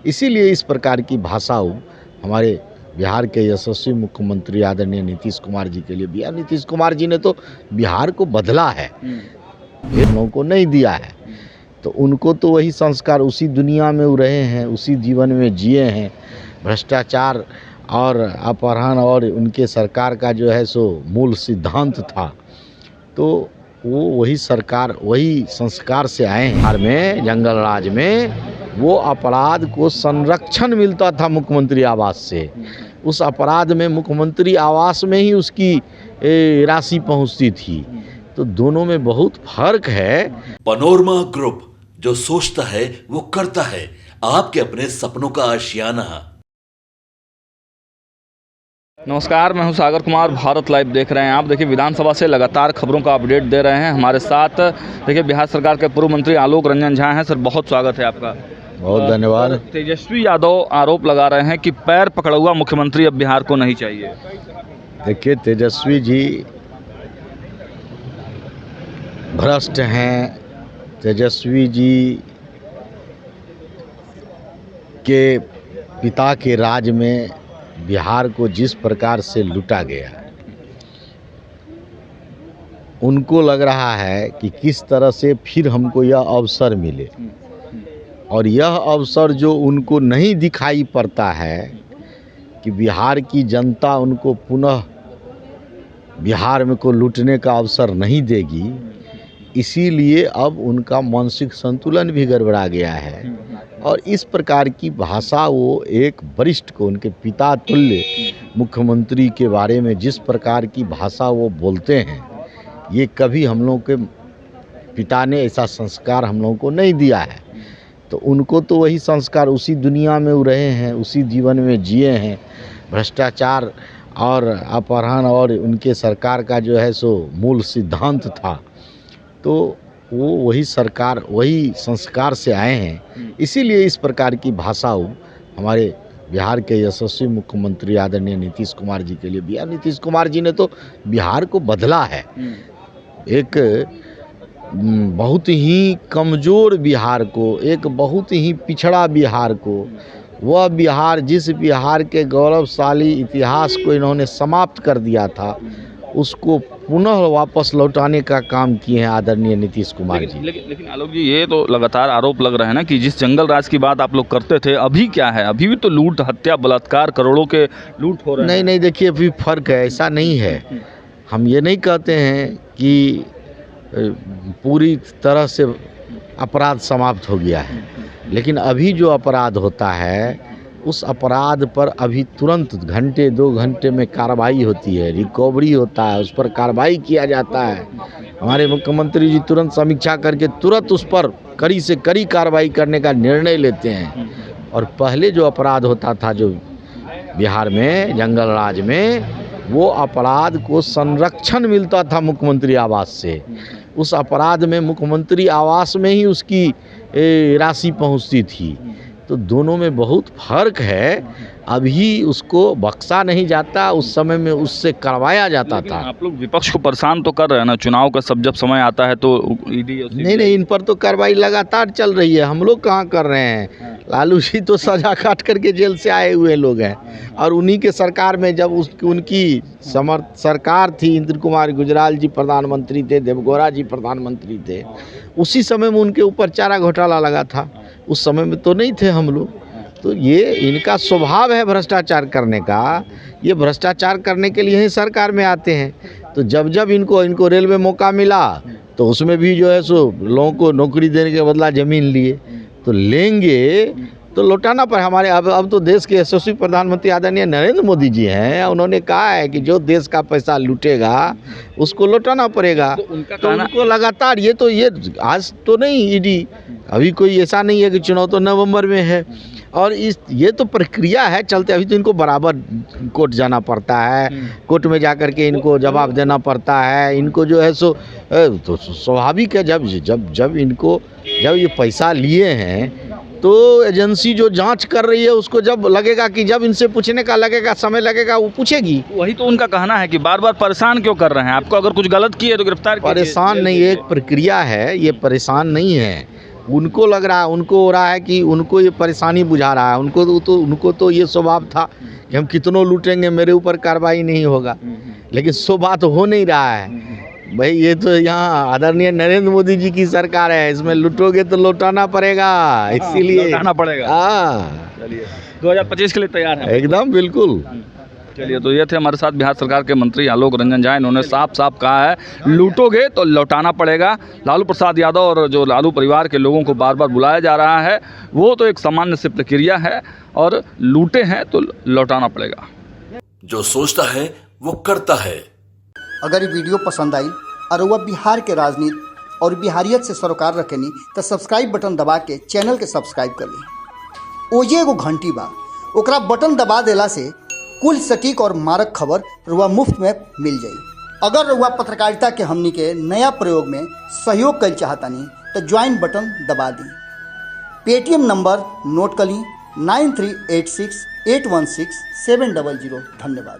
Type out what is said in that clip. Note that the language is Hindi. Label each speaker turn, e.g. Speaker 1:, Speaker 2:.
Speaker 1: इसीलिए इस प्रकार की भाषा हमारे बिहार के यशस्वी मुख्यमंत्री आदरणीय नीतीश कुमार जी के लिए भी, नीतीश कुमार जी ने तो बिहार को बदला है, इन लोगों को नहीं दिया है। तो उनको तो वही संस्कार उसी दुनिया में रहे हैं, उसी जीवन में जिए हैं। भ्रष्टाचार और अपहरण और उनके सरकार का जो है सो मूल सिद्धांत था, तो वो वही सरकार वही संस्कार से आए हैं। बिहार में जंगल राज में वो अपराध को संरक्षण मिलता था मुख्यमंत्री आवास से, उस अपराध में मुख्यमंत्री आवास में ही उसकी राशि पहुंचती थी। तो दोनों में बहुत फर्क है।
Speaker 2: पनोरमा ग्रुप, जो सोचता है वो करता है, आपके अपने सपनों का आशियाना।
Speaker 3: नमस्कार, मैं हूं सागर कुमार, भारत लाइव देख रहे हैं आप। देखिए, विधानसभा से लगातार खबरों का अपडेट दे रहे हैं। हमारे साथ देखिए बिहार सरकार के पूर्व मंत्री आलोक रंजन झा हैं। सर, बहुत स्वागत है आपका।
Speaker 1: बहुत धन्यवाद।
Speaker 3: तेजस्वी यादव आरोप लगा रहे हैं कि पैर पकड़ा हुआ मुख्यमंत्री अब बिहार को नहीं चाहिए।
Speaker 1: देखिए, तेजस्वी जी भ्रष्ट हैं। तेजस्वी जी के पिता के राज में बिहार को जिस प्रकार से लूटा गया, उनको लग रहा है कि किस तरह से फिर हमको यह अवसर मिले, और यह अवसर जो उनको नहीं दिखाई पड़ता है कि बिहार की जनता उनको पुनः बिहार में को लूटने का अवसर नहीं देगी, इसीलिए अब उनका मानसिक संतुलन भी गड़बड़ा गया है। और इस प्रकार की भाषा वो एक वरिष्ठ को, उनके पिता तुल्य मुख्यमंत्री के बारे में जिस प्रकार की भाषा वो बोलते हैं, ये कभी हम लोगों के पिता ने ऐसा संस्कार हम लोगों को नहीं दिया है। तो उनको तो वही संस्कार उसी दुनिया में रहे हैं, उसी जीवन में जिए हैं। भ्रष्टाचार और अपहरण और उनके सरकार का जो है सो मूल सिद्धांत था, तो वो वही सरकार वही संस्कार से आए हैं। इसीलिए इस प्रकार की भाषा हमारे बिहार के यशस्वी मुख्यमंत्री आदरणीय नीतीश कुमार जी के लिए भी, नीतीश कुमार जी ने तो बिहार को बदला है। एक बहुत ही कमज़ोर बिहार को, एक बहुत ही पिछड़ा बिहार को, वह बिहार जिस बिहार के गौरवशाली इतिहास को इन्होंने समाप्त कर दिया था, उसको पुनः वापस लौटाने का काम किए हैं आदरणीय नीतीश कुमार जी।
Speaker 3: लेकिन आलोक जी, ये तो लगातार आरोप लग रहे हैं ना कि जिस जंगल राज की बात आप लोग करते थे, अभी क्या है? अभी भी तो लूट, हत्या, बलात्कार, करोड़ों के लूट हो रहे हैं।
Speaker 1: नहीं, देखिए, अभी फर्क है, ऐसा नहीं है। हम ये नहीं कहते हैं कि पूरी तरह से अपराध समाप्त हो गया है, लेकिन अभी जो अपराध होता है, उस अपराध पर अभी तुरंत घंटे 2 घंटे में कार्रवाई होती है, रिकवरी होता है, उस पर कार्रवाई किया जाता है। हमारे मुख्यमंत्री जी तुरंत समीक्षा करके तुरंत उस पर कड़ी से कड़ी कार्रवाई करने का निर्णय लेते हैं। और पहले जो अपराध होता था जो बिहार में जंगल राज में, वो अपराध को संरक्षण मिलता था मुख्यमंत्री आवास से, उस अपराध में मुख्यमंत्री आवास में ही उसकी राशि पहुंचती थी। तो दोनों में बहुत फर्क है। अभी उसको बख्शा नहीं जाता, उस समय में उससे करवाया जाता था।
Speaker 3: आप लोग विपक्ष को परेशान तो कर रहे हैं ना, चुनाव का जब समय आता है तो ईडी
Speaker 1: नहीं, इन पर तो कार्रवाई लगातार चल रही है। हम लोग कहाँ कर रहे हैं? लालू जी तो सजा काट करके जेल से आए हुए लोग हैं, और उन्हीं के सरकार में जब उनकी सरकार थी, इंद्र कुमार गुजराल जी प्रधानमंत्री थे, देवगौड़ा जी प्रधानमंत्री थे, उसी समय में उनके ऊपर चारा घोटाला लगा था। उस समय में तो नहीं थे हम लोग। तो ये इनका स्वभाव है भ्रष्टाचार करने का। ये भ्रष्टाचार करने के लिए ही सरकार में आते हैं। तो जब इनको रेल में मौका मिला, तो उसमें भी जो है सो लोगों को नौकरी देने के बदला ज़मीन लिए। तो लेंगे तो लौटाना पड़े। हमारे अब तो देश के यशस्वी प्रधानमंत्री आदरणीय नरेंद्र मोदी जी हैं, उन्होंने कहा है कि जो देश का पैसा लूटेगा उसको लौटाना पड़ेगा। तो उनको लगातार ये आज तो नहीं, ईडी अभी कोई ऐसा नहीं है कि चुनाव तो नवंबर में है, और ये तो प्रक्रिया है चलते। अभी तो इनको बराबर कोर्ट जाना पड़ता है, कोर्ट में जाकर के इनको जवाब देना पड़ता है। इनको जो है सो तो स्वाभाविक है, जब ये पैसा लिए हैं, तो एजेंसी जो जांच कर रही है उसको जब लगेगा कि जब इनसे पूछने का लगेगा, समय लगेगा, वो पूछेगी।
Speaker 3: वही तो उनका कहना है कि बार बार परेशान क्यों कर रहे हैं आपको? अगर कुछ गलत किए तो गिरफ्तार कीजिए।
Speaker 1: परेशान नहीं, एक प्रक्रिया है, ये परेशान नहीं है। उनको लग रहा है, उनको हो रहा है कि उनको ये परेशानी बुझा रहा है, उनको तो ये स्वभाव था कि हम कितनों लूटेंगे, मेरे ऊपर कार्रवाई नहीं होगा, लेकिन सो बात हो नहीं रहा है। भाई ये तो यहाँ आदरणीय नरेंद्र मोदी जी की सरकार है, इसमें लूटोगे तो लौटाना पड़ेगा, इसीलिए
Speaker 3: लौटाना पड़ेगा।
Speaker 1: हाँ,
Speaker 3: चलिए 2025 के लिए तैयार है
Speaker 1: एकदम बिल्कुल।
Speaker 3: चलिए, तो ये थे हमारे साथ बिहार सरकार के मंत्री आलोक रंजन झा। इन्होंने साफ साफ कहा है लूटोगे तो लौटाना पड़ेगा। लालू प्रसाद यादव और जो लालू परिवार के लोगों को बार बार बुलाया जा रहा है वो तो एक सामान्य सी प्रक्रिया है, और लूटे हैं तो लौटाना पड़ेगा।
Speaker 2: जो सोचता है वो करता है।
Speaker 4: अगर ये वीडियो पसंद आई और वह बिहार के राजनीति और बिहारियत से सरोकार रखेनी तो सब्सक्राइब बटन दबा के चैनल के सब्सक्राइब कर ली। ओजे एगो घंटी बा, ओकरा बटन दबा देला से कुल सटीक और मारक खबर रुआ मुफ्त में मिल जाई। अगर रुआ पत्रकारिता के हमनी के नया प्रयोग में सहयोग कर चाहतानी तो ज्वाइन बटन दबा दी। पेटीएम नंबर नोट कर ली 9386816700। धन्यवाद।